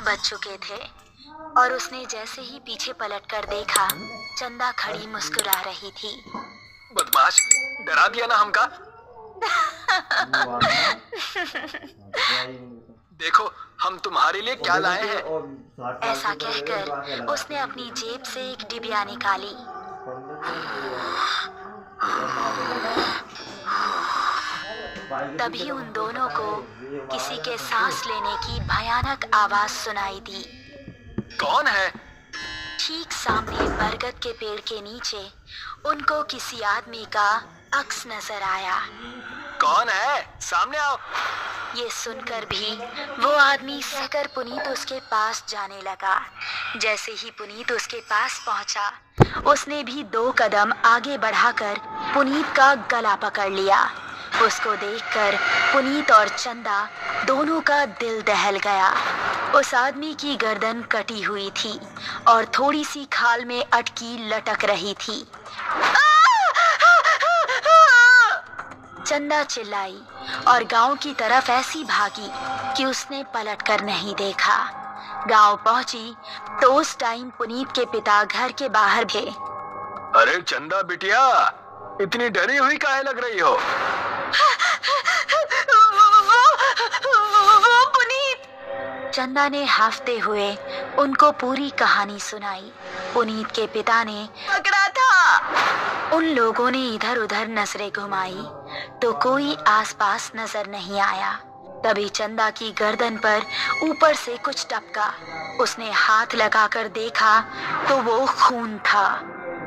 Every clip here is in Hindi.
बज चुके थे और उसने जैसे ही पीछे पलटकर देखा, चंदा खड़ी मुस्कुरा रही थी। बदमाश, डरा दिया ना हमका। देखो हम तुम्हारे लिए क्या लाए हैं। ऐसा कहकर उसने अपनी जेब से एक डिबिया निकाली। तभी उन दोनों को किसी के सांस लेने की भयानक आवाज सुनाई दी। कौन है? ठीक सामने बरगद के पेड़ के नीचे उनको किसी आदमी का अक्स नजर आया। कौन है? सामने आओ। ये सुनकर भी वो आदमी सहकर पुनीत उसके पास जाने लगा। जैसे ही पुनीत उसके पास पहुंचा, उसने भी 2 कदम आगे बढ़ाकर पुनीत का गला पकड़ लिया। उसको देखकर पुनीत और चंदा दोनों का दिल दहल गया। उस आदमी की गर्दन कटी हुई थी और थोड़ी सी खाल में अटकी लटक रही थी। चंदा चिल्लाई और गांव की तरफ ऐसी भागी कि उसने पलटकर नहीं देखा। गांव पहुंची तो उस टाइम पुनीत के पिता घर के बाहर थे। अरे चंदा बिटिया, इतनी डरी हुई काहे लग रही हो? वो पुनीत। चंदा ने हाफते हुए उनको पूरी कहानी सुनाई। पुनीत के पिता ने पकड़ा था। उन लोगों ने इधर उधर नजरें घुमाई तो कोई आसपास नजर नहीं आया। तभी चंदा की गर्दन पर ऊपर से कुछ टपका। उसने हाथ लगाकर देखा तो वो खून था।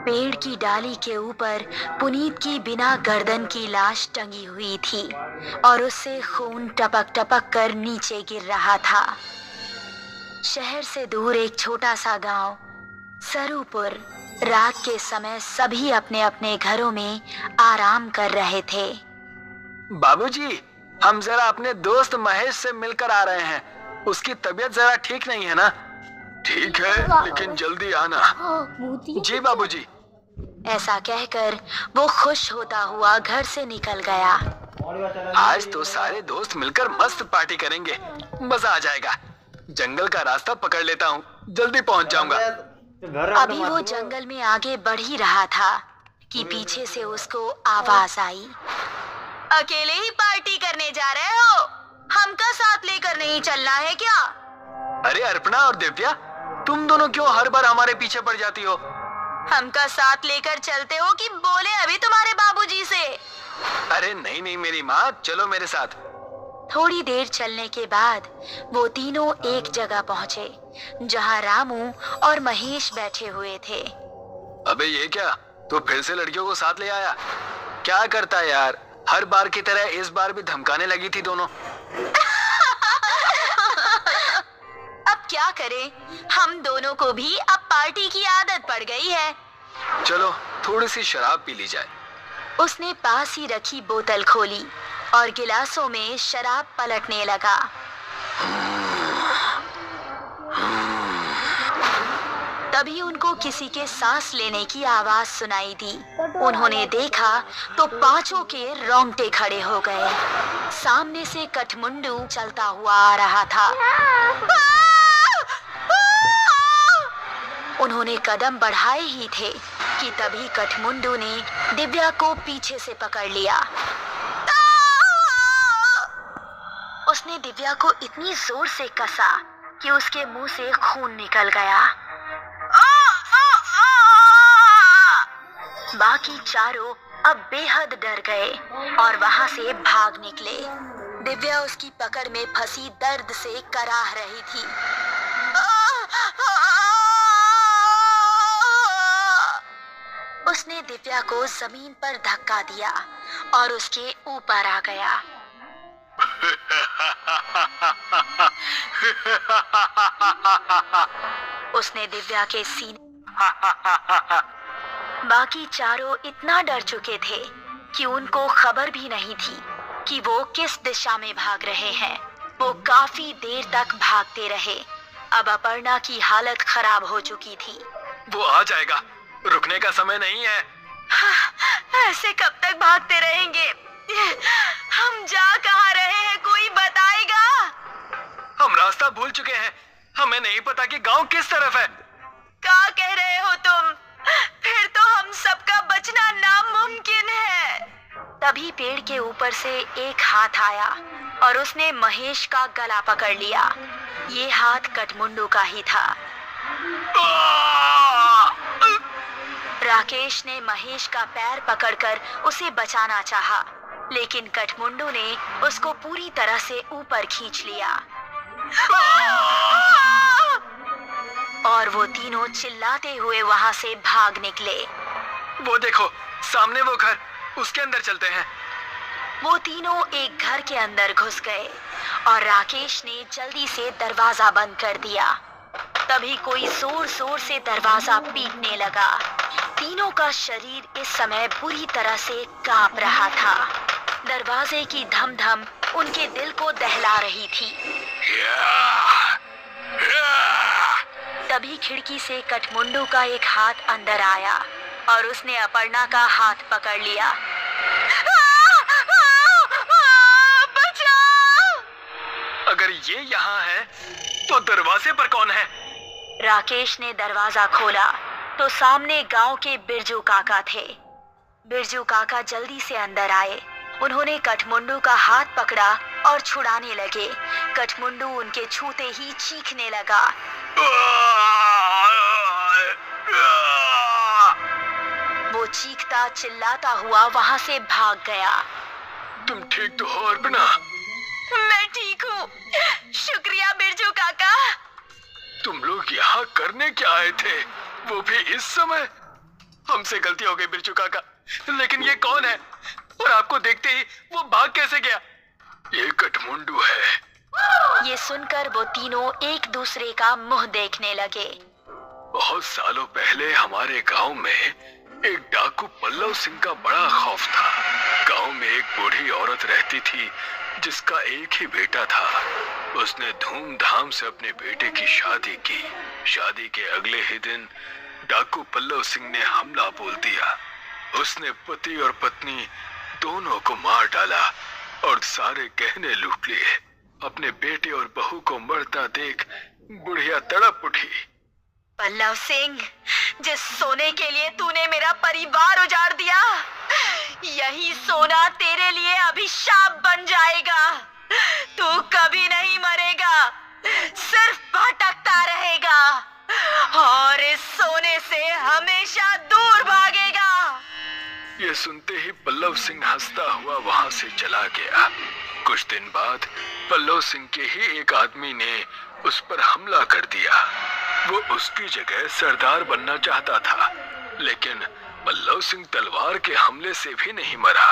पेड़ की डाली के ऊपर पुनीत की बिना गर्दन की लाश टंगी हुई थी और उससे खून टपक टपक कर नीचे गिर रहा था। शहर से दूर एक छोटा सा गांव सरूपुर। रात के समय सभी अपने अपने घरों में आराम कर रहे थे। बाबूजी, हम जरा अपने दोस्त महेश से मिलकर आ रहे हैं। उसकी तबीयत जरा ठीक नहीं है ना? ठीक है, लेकिन जल्दी आना। जी बाबूजी। ऐसा कहकर वो खुश होता हुआ घर से निकल गया। आज तो सारे दोस्त मिलकर मस्त पार्टी करेंगे, मजा आ जाएगा। जंगल का रास्ता पकड़ लेता हूँ, जल्दी पहुँच जाऊंगा। अभी वो जंगल में आगे बढ़ ही रहा था कि पीछे से उसको आवाज आई। अकेले ही पार्टी करने जा रहे हो? हमका साथ लेकर नहीं चलना है क्या? अरे अर्पणा और दिव्या, तुम दोनों क्यों हर बार हमारे पीछे पड़ जाती हो? हमका साथ लेकर चलते हो कि बोले अभी तुम्हारे बाबूजी से? अरे नहीं नहीं मेरी माँ, चलो मेरे साथ। थोड़ी देर चलने के बाद वो तीनों एक जगह पहुंचे जहां रामू और महेश बैठे हुए थे। अबे ये क्या, तू फिर से लड़कियों को साथ ले आया? क्या करता है यार, हर बार की तरह इस बार भी धमकाने लगी थी दोनों। अब क्या करें, हम दोनों को भी अब पार्टी की आदत पड़ गई है। चलो थोड़ी सी शराब पी ली जाए। उसने पास ही रखी बोतल खोली और गिलासों में शराब पलटने लगा। तभी उनको किसी के सांस लेने की आवाज सुनाई दी। उन्होंने देखा तो पांचों के रोंगटे खड़े हो गए। सामने से कठमुंडू चलता हुआ आ रहा था। उन्होंने कदम बढ़ाए ही थे कि तभी कठमुंडू ने दिव्या को पीछे से पकड़ लिया। उसने दिव्या को इतनी जोर से कसा कि उसके मुंह से खून निकल गया। बाकी चारों अब बेहद डर गए और वहां से भाग निकले। दिव्या उसकी पकड़ में फंसी दर्द से कराह रही थी। उसने दिव्या को जमीन पर धक्का दिया और उसके ऊपर आ गया। उसने दिव्या के सीने। बाकी चारों इतना डर चुके थे कि उनको खबर भी नहीं थी कि वो किस दिशा में भाग रहे हैं। वो काफी देर तक भागते रहे। अब अपर्णा की हालत खराब हो चुकी थी। वो आ जाएगा, रुकने का समय नहीं है। ऐसे कब तक भागते रहेंगे? हम जा कहाँ रहे हैं, कोई बताएगा? हम रास्ता भूल चुके हैं, हमें नहीं पता कि गांव किस तरफ है। क्या कह रहे हो तुम? फिर तो हम सबका बचना नामुमकिन है। तभी पेड़ के ऊपर से एक हाथ आया और उसने महेश का गला पकड़ लिया। ये हाथ कठमुंडू का ही था। राकेश ने महेश का पैर पकड़कर उसे बचाना चाहा, लेकिन कठमुंडू ने उसको पूरी तरह से ऊपर खींच लिया और वो तीनों चिल्लाते हुए वहां से भाग निकले। वो देखो, सामने वो घर, उसके अंदर चलते हैं। वो तीनों एक घर के अंदर घुस गए और राकेश ने जल्दी से दरवाजा बंद कर दिया। तभी कोई जोर जोर से दरवाजा पीटने लगा। तीनों का शरीर इस समय बुरी तरह से कांप रहा था। दरवाजे की धम धम उनके दिल को दहला रही थी। तभी खिड़की से कठमुंडू का एक हाथ अंदर आया और उसने अपर्णा का हाथ पकड़ लिया। बचाओ! अगर ये यहाँ है तो दरवाजे पर कौन है? राकेश ने दरवाजा खोला तो सामने गांव के बिरजू काका थे। बिरजू काका जल्दी से अंदर आए। उन्होंने कठमुंडू का हाथ पकड़ा और छुड़ाने लगे। कठमुंडू उनके छूते ही चीखने लगा। वो चीखता चिल्लाता हुआ वहां से भाग गया। तुम ठीक तो हो अर्पणा? मैं ठीक हूँ, शुक्रिया बिरजू काका। तुम लोग यहाँ करने क्या आए थे, वो भी इस समय? हमसे गलती हो गई बिरजू काका, लेकिन ये कौन है और आपको देखते ही वो भाग कैसे गया? ये कठमुंडू है। ये सुनकर वो तीनों एक दूसरे का मुंह देखने लगे। बहुत सालों पहले हमारे गांव में एक डाकू पल्लव सिंह का बड़ा खौफ था। गांव में एक बूढ़ी औरत रहती थी जिसका एक ही बेटा था। उसने धूमधाम से अपने बेटे की शादी की। शादी के अगले ही दिन डाकू पल्लव सिंह ने हमला बोल दिया। उसने पति और पत्नी दोनों को मार डाला और सारे गहने लूट लिए। अपने बेटे और बहू को मरता देख बुढ़िया तड़प उठी। पल्लव सिंह, जिस सोने के लिए तूने मेरा परिवार उजाड़ दिया, यही सोना तेरे लिए अभिशाप बन जाएगा। तू कभी नहीं मरेगा, सिर्फ भटकता रहेगा और इस सोने से हमेशा दूर भागेगा। ये सुनते ही पल्लव सिंह हंसता हुआ वहां से चला गया। कुछ दिन बाद पल्लव सिंह के ही एक आदमी ने उस पर हमला कर दिया। वो उसकी जगह सरदार बनना चाहता था, लेकिन पल्लव सिंह तलवार के हमले से भी नहीं मरा।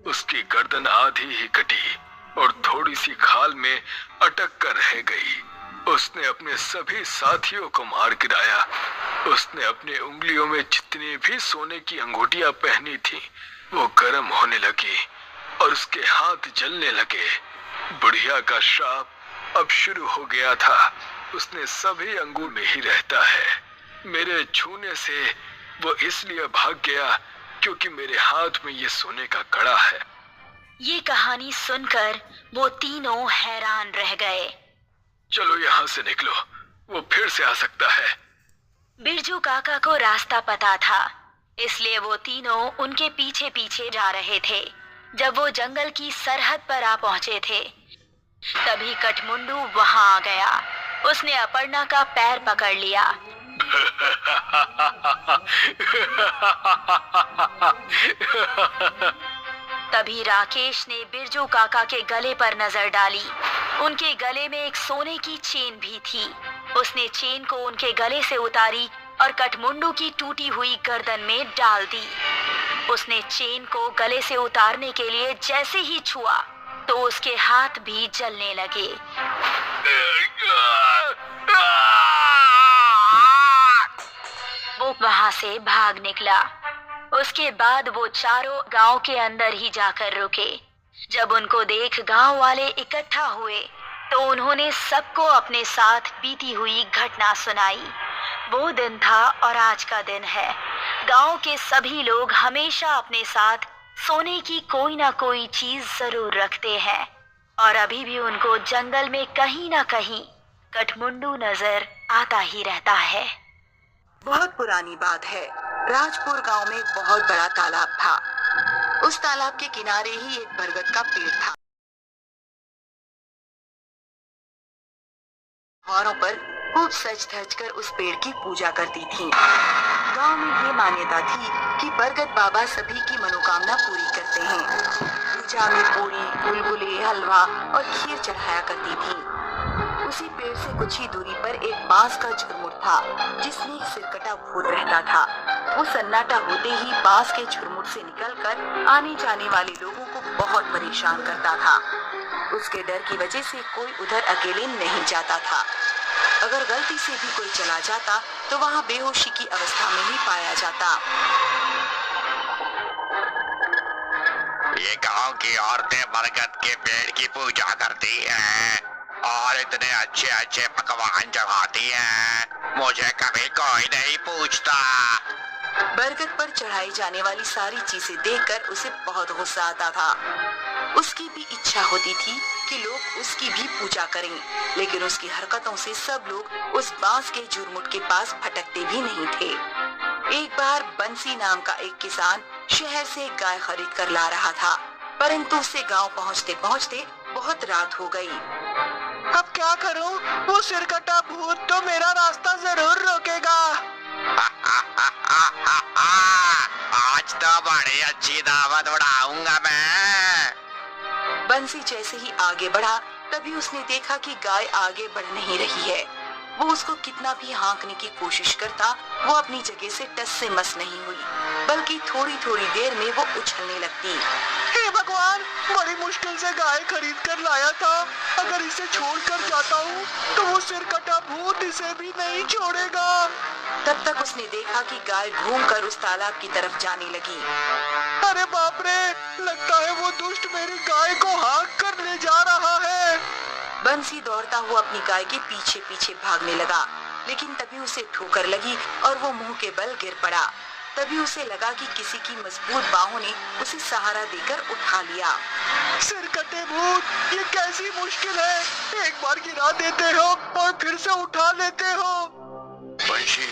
उसकी गर्दन आधी ही कटी और थोड़ी सी खाल में अटक कर रह गई। उसने अपने सभी साथियों को मार गिराया। उसने अपने उंगलियों में जितनी भी सोने की अंगूठियां पहनी थी वो गर्म होने लगी और उसके हाथ जलने लगे। बुढ़िया का श्राप अब शुरू हो गया था। उसने सभी अंगूर में ही रहता है। मेरे छूने से वो इसलिए भाग गया क्योंकि मेरे हाथ में ये सोने का कड़ा है। ये कहानी सुनकर वो तीनों हैरान रह गए। चलो यहाँ से निकलो, वो फिर से आ सकता है। बिरजू काका को रास्ता पता था, इसलिए वो तीनों उनके पीछे पीछे जा रहे थे। जब वो जंगल की सरहद पर आ पहुंचे थे, तभी कठमुंडू वहां आ गया। उसने अपर्णा का पैर पकड़ लिया। तभी राकेश ने बिरजू काका के गले पर नजर डाली। उनके गले में एक सोने की चेन भी थी। उसने चेन को उनके गले से उतारी और कठमुंडू की टूटी हुई गर्दन में डाल दी। उसने चेन को गले से उतारने के लिए जैसे ही छुआ तो उसके हाथ भी जलने लगे। वो वहां से भाग निकला। उसके बाद वो चारों गांव के अंदर ही जाकर रुके। जब उनको देख गांव वाले इकट्ठा हुए तो उन्होंने सबको अपने साथ बीती हुई घटना सुनाई। वो दिन था और आज का दिन है। गांव के सभी लोग हमेशा अपने साथ सोने की कोई ना कोई चीज जरूर रखते हैं और अभी भी उनको जंगल में कहीं ना कहीं कठमुंडू नजर आता ही रहता है। बहुत पुरानी बात है। राजपुर गांव में एक बहुत बड़ा तालाब था। उस तालाब के किनारे ही एक बरगद का पेड़ था। औरों पर खूब सज धज कर उस पेड़ की पूजा करती थीं। गांव में ये मान्यता थी कि बरगद बाबा सभी की मनोकामना पूरी करते हैं। पूजा में पूरी, गुलगुले, हलवा और खीर चढ़ाया करती थी। उसी पेड़ से कुछ ही दूरी पर एक बांस का झुरमुट था, जिसमें एक सिरकटा भूत रहता था। वो सन्नाटा होते ही बांस के झुरमुट से निकलकर आने जाने वाले लोगों को बहुत परेशान करता था। उसके डर की वजह से कोई उधर अकेले नहीं जाता था। अगर गलती से भी कोई चला जाता तो वहाँ बेहोशी की अवस्था में ही पाया जाता। ये गांव की औरतें बरगद के पेड़ की पूजा करती हैं और इतने अच्छे अच्छे पकवान चढ़ाती हैं, मुझे कभी कोई नहीं पूछता। बरगद पर चढ़ाई जाने वाली सारी चीजें देखकर उसे बहुत गुस्सा आता था। उसकी भी इच्छा होती थी कि लोग उसकी भी पूजा करें, लेकिन उसकी हरकतों से सब लोग उस बांस के झुरमुट के पास भटकते भी नहीं थे। एक बार बंसी नाम का एक किसान शहर से एक गाय खरीद कर ला रहा था, परंतु उसे गांव पहुंचते पहुंचते बहुत रात हो गई। अब क्या करूं? वो सिरकटा भूत तो मेरा रास्ता जरूर रोकेगा। आज तो बड़ी अच्छी दावत उड़ाऊंगा मैं। बंसी जैसे ही आगे बढ़ा, तभी उसने देखा कि गाय आगे बढ़ नहीं रही है। वो उसको कितना भी हाँकने की कोशिश करता, वो अपनी जगह से टस से मस नहीं हुई, बल्कि थोड़ी थोड़ी देर में वो उछलने लगती। हे भगवान, बड़ी मुश्किल से गाय खरीद कर लाया था। अगर इसे छोड़कर जाता हूँ तो वो सिरकटा भूत इसे भी नहीं छोड़ेगा। तब तक उसने देखा कि गाय घूमकर उस तालाब की तरफ जाने लगी। अरे बाप रे, लगता है वो दुष्ट मेरी गाय को हाँक कर ले जा रहा है। बंसी दौड़ता हुआ अपनी गाय के पीछे पीछे भागने लगा, लेकिन तभी उसे ठोकर लगी और वो मुंह के बल गिर पड़ा। तभी उसे लगा कि किसी की मजबूत बाहों ने उसे सहारा देकर उठा लिया। सिरकटे भूत, ये कैसी मुश्किल है। एक बार गिरा देते हो और फिर से उठा लेते हो। बंशी,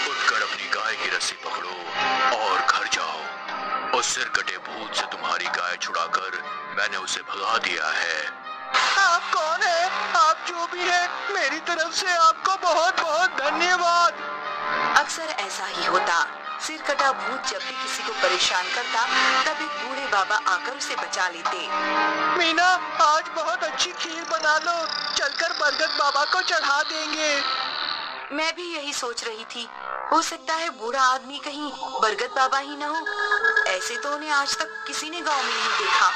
उठकर अपनी गाय की रस्सी पकड़ो और घर जाओ। उस सिरकटे भूत से तुम्हारी गाय छुड़ाकर मैंने उसे भगा दिया है। आप कौन है? आप जो भी है, मेरी तरफ से आपको बहुत बहुत धन्यवाद। अक्सर ऐसा ही होता। सिरकटा भूत जब भी किसी को परेशान करता, तब एक बूढ़े बाबा आकर उसे बचा लेते। मीना, आज बहुत अच्छी खीर बना लो, चलकर बरगद बाबा को चढ़ा देंगे। मैं भी यही सोच रही थी। हो सकता है बूढ़ा आदमी कहीं बरगद बाबा ही न हो। ऐसे तो उन्हें आज तक किसी ने गांव में नहीं देखा।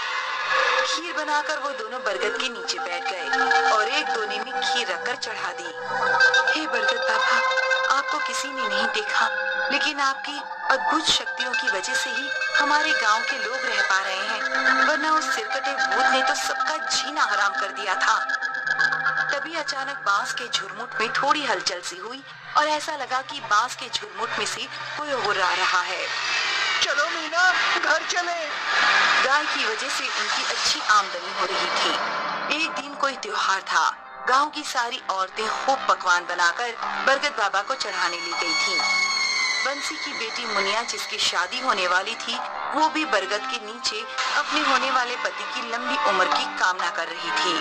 खीर बनाकर वो दोनों बरगद के नीचे बैठ गए और एक दोने में खीर रखकर चढ़ा दी। हे बरगद बाबा, आपको किसी ने नहीं देखा, लेकिन आपकी अद्भुत शक्तियों की वजह से ही हमारे गांव के लोग रह पा रहे हैं, वरना उस सिरकटे भूत ने तो सबका जीना हराम कर दिया था। तभी अचानक बांस के झुरमुट में थोड़ी हलचल सी हुई और ऐसा लगा कि बांस के झुरमुट में से कोई और आ रहा है। चलो मीना, घर चले। गाय की वजह से उनकी अच्छी आमदनी हो रही थी। एक दिन कोई त्योहार था। गांव की सारी औरतें खूब पकवान बनाकर बरगद बाबा को चढ़ाने ले गई थीं। बंसी की बेटी मुनिया, जिसकी शादी होने वाली थी, वो भी बरगद के नीचे अपने होने वाले पति की लंबी उम्र की कामना कर रही थी।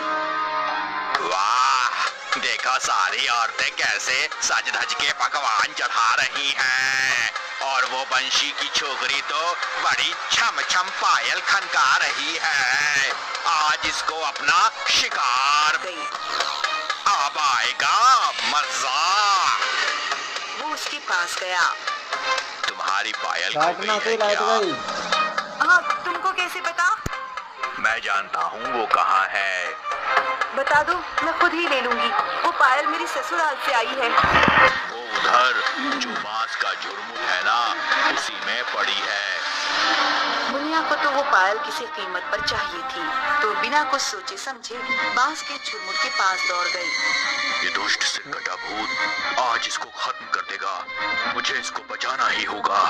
वाह, देखो सारी औरतें कैसे सज धज के पकवान चढ़ा रही हैं और वो बंशी की छोकरी तो बड़ी छम छम पायल खनका रही है। आज इसको अपना शिकार अब आएगा मजा। वो उसके पास गया। तुम्हारी पायल खो काटना गई है तो लाइट क्या? गई। हाँ, तुमको कैसे पता? मैं जानता हूँ वो कहाँ है। बता दो, मैं खुद ही ले लूंगी। वो पायल मेरी ससुराल से आई है। वो उधर जो बांस का झुरमुट है ना, उसी में पड़ी है। मुनिया को तो वो पायल किसी कीमत पर चाहिए थी, तो बिना कुछ सोचे समझे बांस के झुरमुट के पास दौड़ गई। ये दुष्ट सिरकटा भूत आज इसको खत्म कर देगा। मुझे इसको बचाना ही होगा।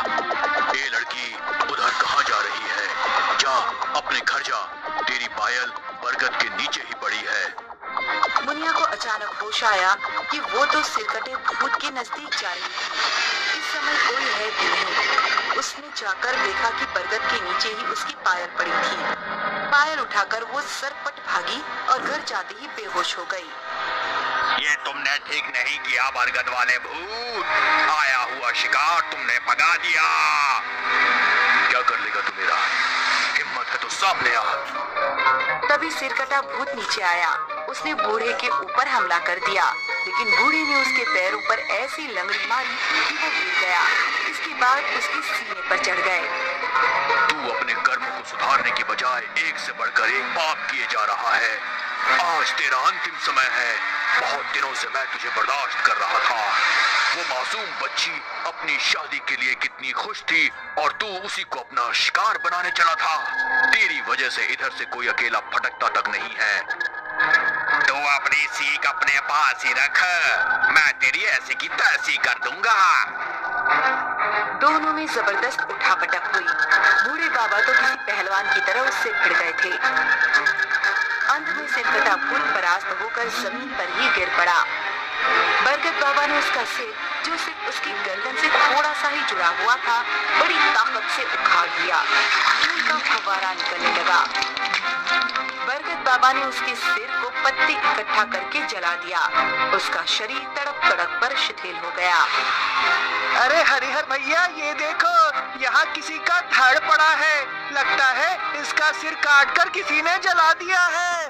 ये लड़की उधर कहाँ जा रही है? जा, अपने घर जा। तेरी पायल बरगद के नीचे ही पड़ी है। मुनिया को अचानक होश आया कि वो तो सिरकटे भूत के नजदीक जा रही थी। इस समय कोई है भी नहीं। उसने जाकर देखा कि बरगद के नीचे ही उसकी पायल पड़ी थी। पायल उठाकर वो सरपट भागी और घर जाते ही बेहोश हो गई। ये तुमने ठीक नहीं किया बरगद वाले भूत। आया हुआ शिकार तुमने भगा दिया। क्या कर लेगा तू मेरा? हिम्मत है तो सामने आ। तभी सिरकटा भूत नीचे आया। उसने बूढ़े के ऊपर हमला कर दिया, लेकिन बूढ़े ने उसके पैरों पर ऐसी लंगड़ी मारी कि वो गिर गया। इसके बाद उसके सीने पर चढ़ गए। तू अपने कर्मों को सुधारने की बजाय एक से बढ़कर एक पाप किए जा रहा है। आज तेरा अंतिम समय है। बहुत दिनों से मैं तुझे बर्दाश्त कर रहा था। वो मासूम बच्ची अपनी शादी के लिए कितनी खुश थी और तू उसी को अपना शिकार बनाने चला था। तेरी वजह से इधर से कोई अकेला भटकता तक नहीं है। तू अपनी सीख अपने पास ही रख। मैं तेरी ऐसी की तैसी कर दूंगा। दोनों में जबरदस्त उठापटक हुई। बूढ़े बाबा तो किसी पहलवान की तरह उससे भिड़ गए थे। अंत में सिरकटा भूत परास्त होकर जमीन पर ही गिर पड़ा। बरगद बाबा ने उसका सिर, जो सिर्फ उसकी गर्दन से थोड़ा सा ही जुड़ा हुआ था, बड़ी ताकत से उखाड़ दिया। खून का फव्वारा निकलने लगा। बरगद बाबा ने उसके सिर को पत्ते इकट्ठा करके जला दिया। उसका शरीर तड़प तड़प पर शिथिल हो गया। अरे हरिहर भैया, ये देखो, यहाँ किसी का धड़ पड़ा है। लगता है इसका सिर काटकर किसी ने जला दिया है।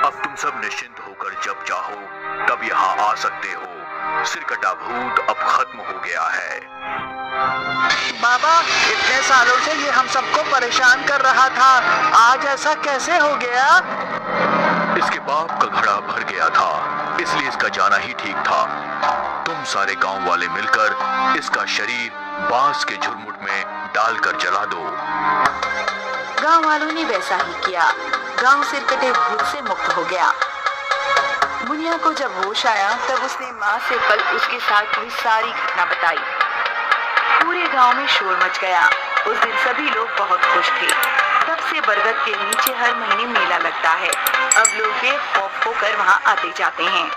अब तुम सब निश्चिंत होकर जब चाहो तब यहाँ आ सकते हो। सिरकटा भूत अब खत्म हो गया है। बाबा, इतने सालों से ये हम सबको परेशान कर रहा था, आज ऐसा कैसे हो गया? इसके बाप का घड़ा भर गया था, इसलिए इसका जाना ही ठीक था। तुम सारे गांव वाले मिलकर इसका शरीर बांस के झुरमुट में डालकर जला दो। गांव वालों ने वैसा ही किया। गांव सिरकटे भूत से मुक्त हो गया। मुनिया को जब होश आया तब उसने माँ से कल उसके साथ हुई सारी घटना बताई। पूरे गांव में शोर मच गया। उस दिन सभी लोग बहुत खुश थे। तब से बरगद के नीचे हर महीने मेला लगता है। अब लोग बेखौफ होकर वहां आते जाते हैं।